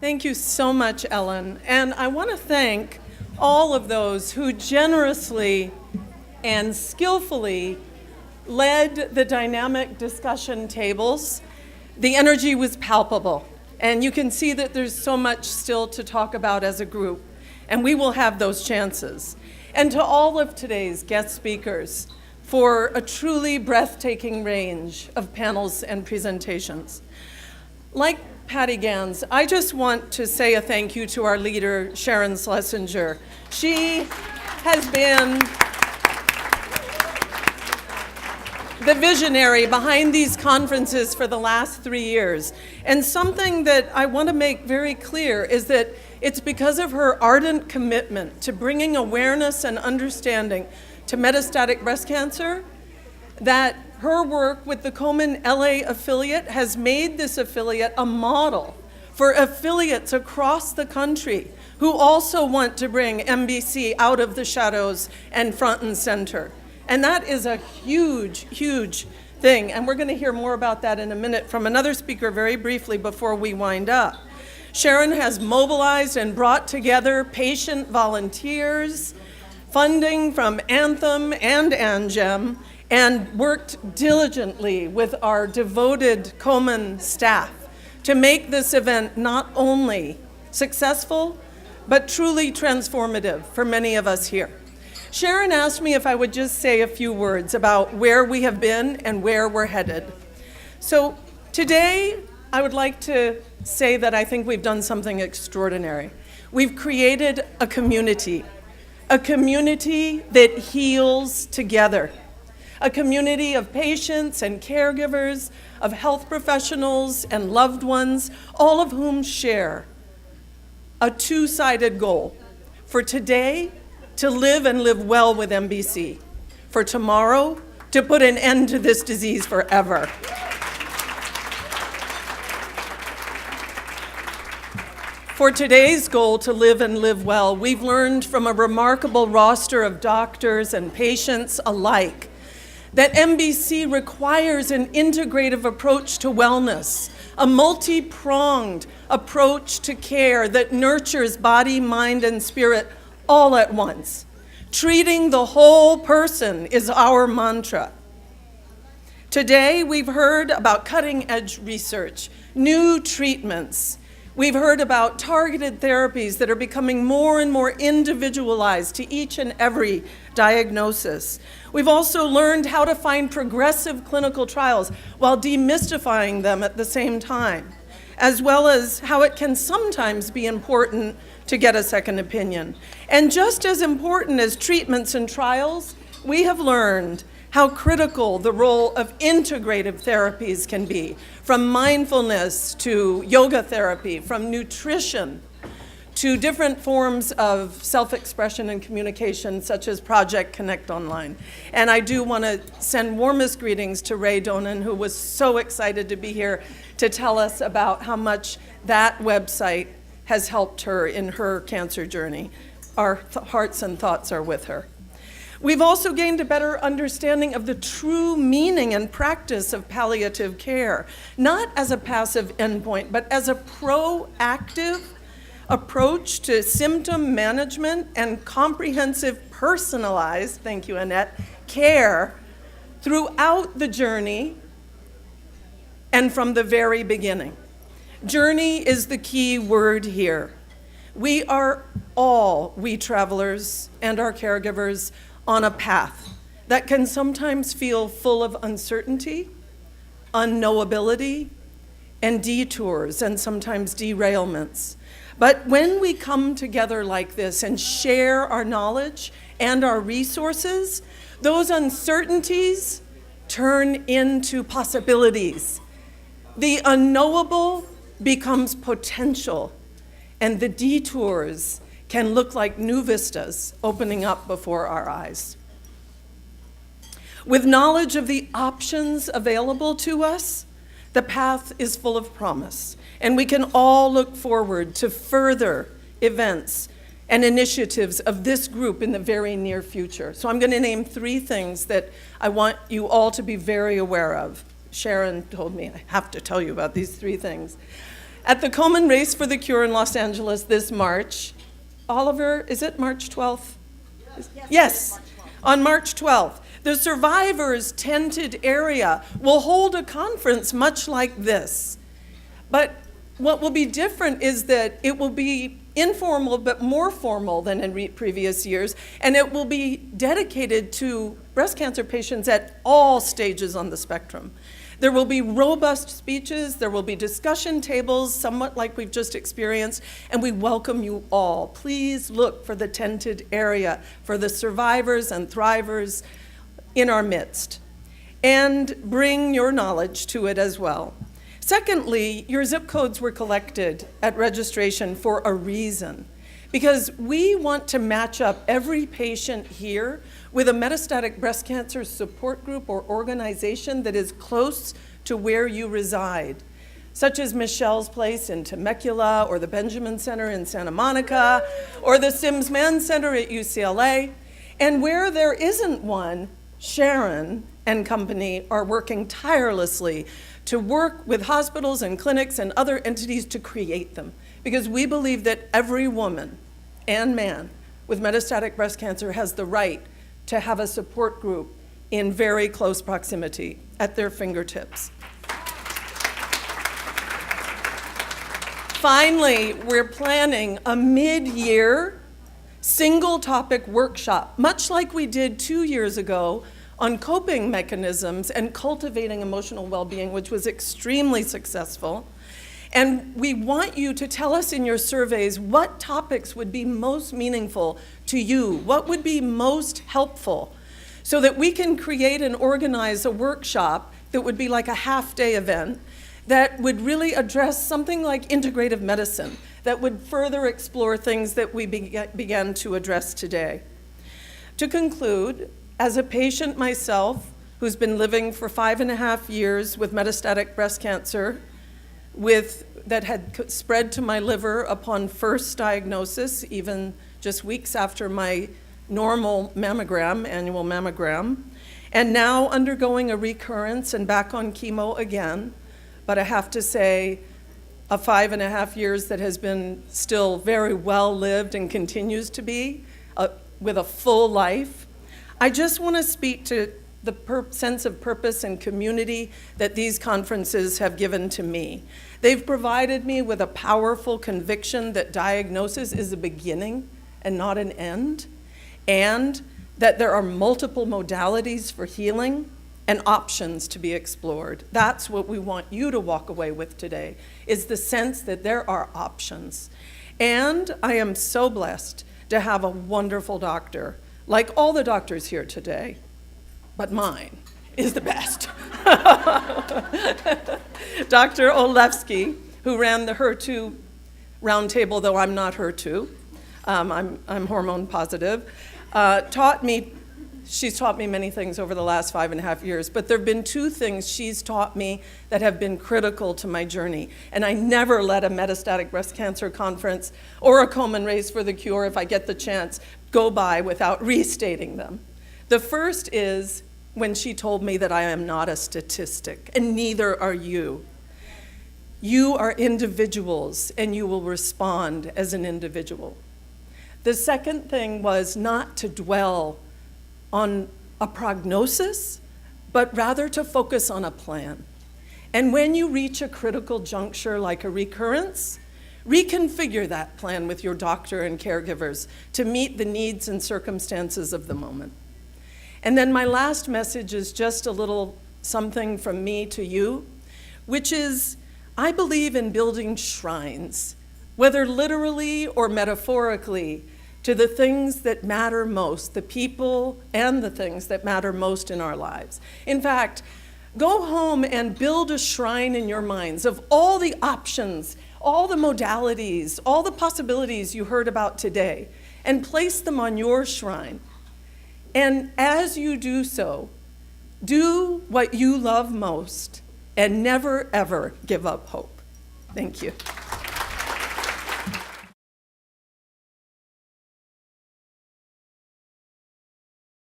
Thank you so much, Ellen. And I want to thank all of those who generously and skillfully led the dynamic discussion tables. The energy was palpable, and you can see that there's so much still to talk about as a group, and we will have those chances. And to all of today's guest speakers for a truly breathtaking range of panels and presentations. Like Patty Gans, I just want to say a thank you to our leader, Sharon Schlesinger. She has been the visionary behind these conferences for the last 3 years. And something that I want to make very clear is that it's because of her ardent commitment to bringing awareness and understanding to metastatic breast cancer that her work with the Komen LA affiliate has made this affiliate a model for affiliates across the country who also want to bring MBC out of the shadows and front and center. And that is a huge, huge thing. And we're going to hear more about that in a minute from another speaker very briefly before we wind up. Sharon has mobilized and brought together patient volunteers, funding from Anthem and Angem, and worked diligently with our devoted Komen staff to make this event not only successful, but truly transformative for many of us here. Sharon asked me if I would just say a few words about where we have been and where we're headed. So today, I would like to say that I think we've done something extraordinary. We've created a community that heals together. A community of patients and caregivers, of health professionals and loved ones, all of whom share a two-sided goal. For today, to live and live well with MBC. For tomorrow, to put an end to this disease forever. For today's goal, to live and live well, we've learned from a remarkable roster of doctors and patients alike that MBC requires an integrative approach to wellness, a multi-pronged approach to care that nurtures body, mind, and spirit all at once. Treating the whole person is our mantra. Today, we've heard about cutting-edge research, new treatments. We've heard about targeted therapies that are becoming more and more individualized to each and every diagnosis. We've also learned how to find progressive clinical trials while demystifying them at the same time, as well as how it can sometimes be important to get a second opinion. And just as important as treatments and trials, we have learned how critical the role of integrative therapies can be, from mindfulness to yoga therapy, from nutrition to different forms of self-expression and communication, such as Project Connect Online. And I do want to send warmest greetings to Ray Donan, who was so excited to be here to tell us about how much that website has helped her in her cancer journey. Our hearts and thoughts are with her. We've also gained a better understanding of the true meaning and practice of palliative care, not as a passive endpoint, but as a proactive approach to symptom management and comprehensive personalized, thank you, Annette, care throughout the journey and from the very beginning. Journey is the key word here. We are all, we travelers and our caregivers, on a path that can sometimes feel full of uncertainty, unknowability, and detours, and sometimes derailments. But when we come together like this and share our knowledge and our resources, those uncertainties turn into possibilities. The unknowable becomes potential, and the detours can look like new vistas opening up before our eyes. With knowledge of the options available to us, the path is full of promise, and we can all look forward to further events and initiatives of this group in the very near future. So I'm going to name 3 things that I want you all to be very aware of. Sharon told me I have to tell you about these 3 things. At the Komen Race for the Cure in Los Angeles this March, Oliver, is it March 12th? Yes, on March 12th. The survivors' tented area will hold a conference much like this. But what will be different is that it will be informal but more formal than in previous years, and it will be dedicated to breast cancer patients at all stages on the spectrum. There will be robust speeches, there will be discussion tables, somewhat like we've just experienced, and we welcome you all. Please look for the tented area for the survivors and thrivers in our midst, and bring your knowledge to it as well. Secondly, your zip codes were collected at registration for a reason, because we want to match up every patient here with a metastatic breast cancer support group or organization that is close to where you reside, such as Michelle's Place in Temecula, or the Benjamin Center in Santa Monica, or the Sims Mann Center at UCLA. And where there isn't one, Sharon and company are working tirelessly to work with hospitals and clinics and other entities to create them, because we believe that every woman and man with metastatic breast cancer has the right to have a support group in very close proximity at their fingertips. Finally, we're planning a mid-year single topic workshop, much like we did 2 years ago on coping mechanisms and cultivating emotional well-being, which was extremely successful. And we want you to tell us in your surveys what topics would be most meaningful to you, what would be most helpful, so that we can create and organize a workshop that would be like a half-day event that would really address something like integrative medicine, that would further explore things that we began to address today. To conclude, as a patient myself, who's been living for 5.5 years with metastatic breast cancer, that had spread to my liver upon first diagnosis, even just weeks after my normal mammogram, annual mammogram, and now undergoing a recurrence and back on chemo again. But I have to say, a 5.5 years that has been still very well lived and continues to be, with a full life. I just want to speak to the sense of purpose and community that these conferences have given to me. They've provided me with a powerful conviction that diagnosis is a beginning and not an end, and that there are multiple modalities for healing and options to be explored. That's what we want you to walk away with today, is the sense that there are options. And I am so blessed to have a wonderful doctor, like all the doctors here today, but mine is the best. Dr. Olewski, who ran the HER2 roundtable, though I'm not HER2, I'm hormone positive, she's taught me many things over the last 5.5 years, but there have been 2 things she's taught me that have been critical to my journey. And I never let a metastatic breast cancer conference or a Komen Race for the Cure, if I get the chance, go by without restating them. The first is when she told me that I am not a statistic, and neither are you. You are individuals, and you will respond as an individual. The second thing was not to dwell on a prognosis, but rather to focus on a plan. And when you reach a critical juncture like a recurrence, reconfigure that plan with your doctor and caregivers to meet the needs and circumstances of the moment. And then my last message is just a little something from me to you, which is, I believe in building shrines, whether literally or metaphorically, to the things that matter most, the people and the things that matter most in our lives. In fact, go home and build a shrine in your minds of all the options, all the modalities, all the possibilities you heard about today, and place them on your shrine. And as you do so, do what you love most and never, ever give up hope. Thank you.